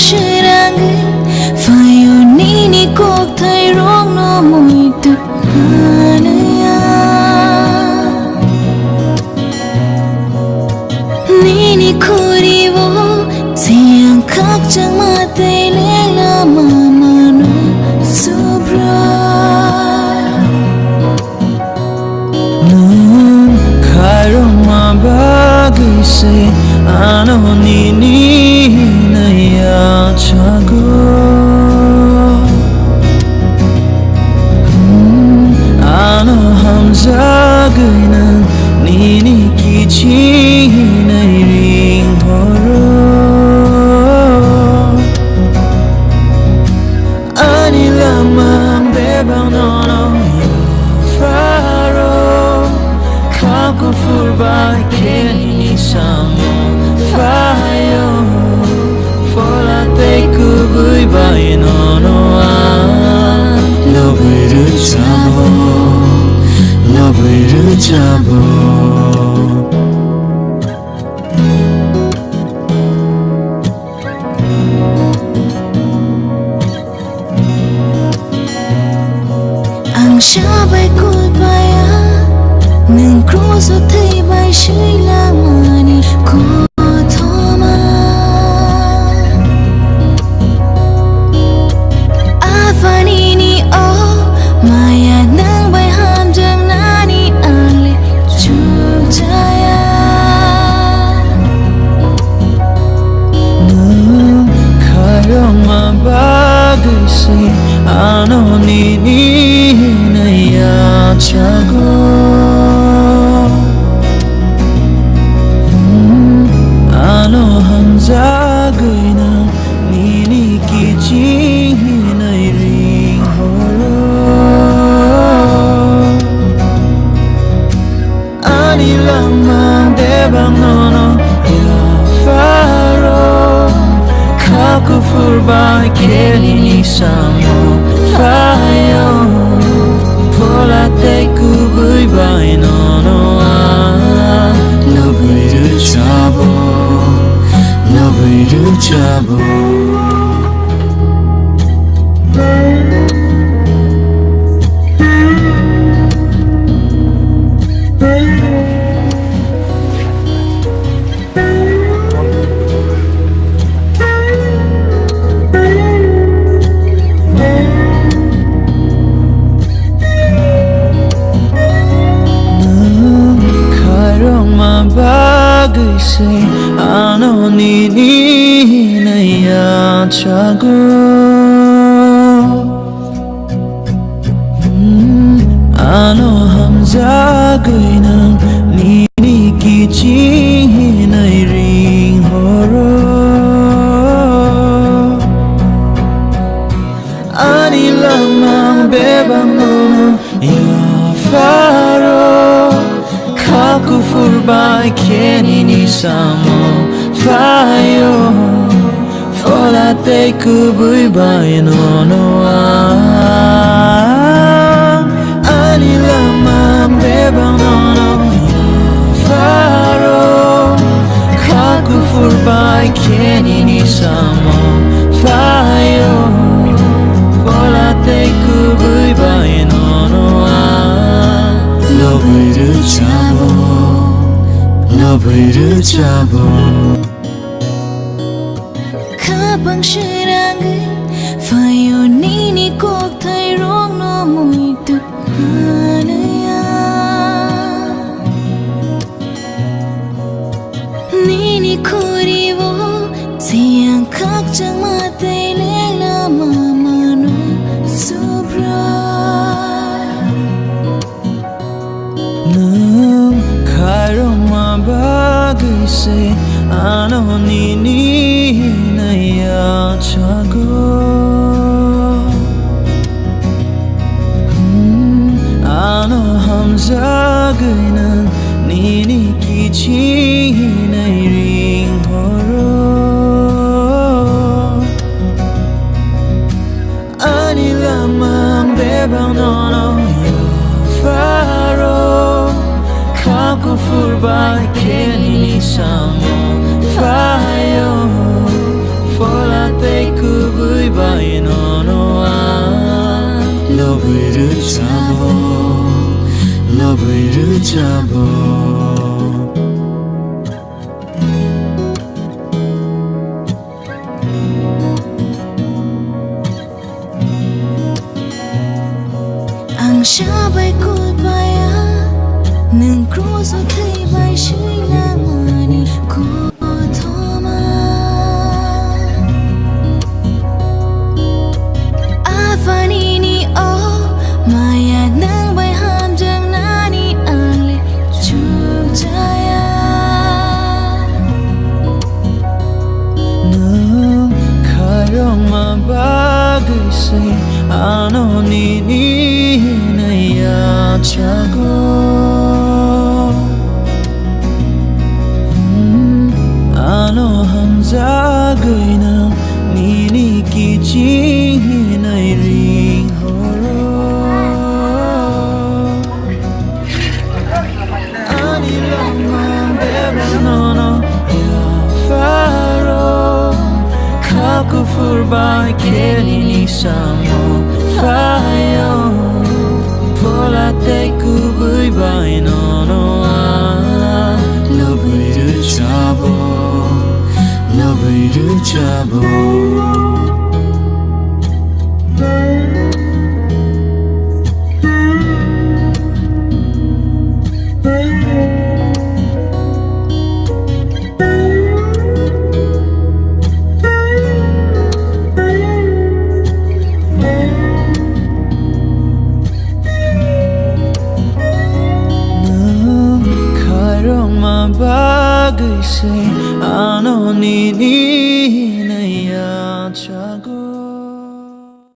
shirang fayo nini kok thai rong no mui tu hanaya nini khuri wo siang khak chang ma te le la mama no subra no khairo ma bagi se ano nini na ya chago ano hamjwk nini kichi na ring horo ani lama bebang nono ya faro kako furba kenini samo fayo fola te kubui bai nono a lobiru chabo ang shabay kul baya nang kroso thay bay shay lamani ko thoma afani ni o maya nang bay hamjwk nani ale chujaya no khairo ma bagi se ano nini na ya chago ano hamjwk nini kichi na ring horo ani lama debang nono ya faro kako furba kenini samo fayo fola te kubui bai nono a lobiru chabo bagi se ano nini na ya chago ano hamjwk nini kichi na ring horo ani lamang bebang nono ya faro kako furba kenini samo fayo fola te kubui bai nono a ani lama bebang nono ya faro kako furba kenini samo fayo fola te kubui bai nono a lobiru chabo kabang shirang fayo nini kok thai rong no mui tu hanaya nini khuri wo siang khak chang ma te le la mama no subra no khairo ma bagi se ano nini na ya chago ano hamjwk nini kichi na ring horo ani lama bebang nono ya faro kako furba kenini samo fayo by no no love with love with ang shabay kulpaya nang cruzo thay bay shui lamani ko thoma afani ni o maya nang bay hamjwk nani angle chukjaya nang kayong mabagay say ano ni naithokjakganu ano hamjwk ng ninikijing ay ring horo ani lamang debbarma faro kakufurbai kenini samo fayo pola te kubuy by no no love with bagay say ano ni naithokjakganu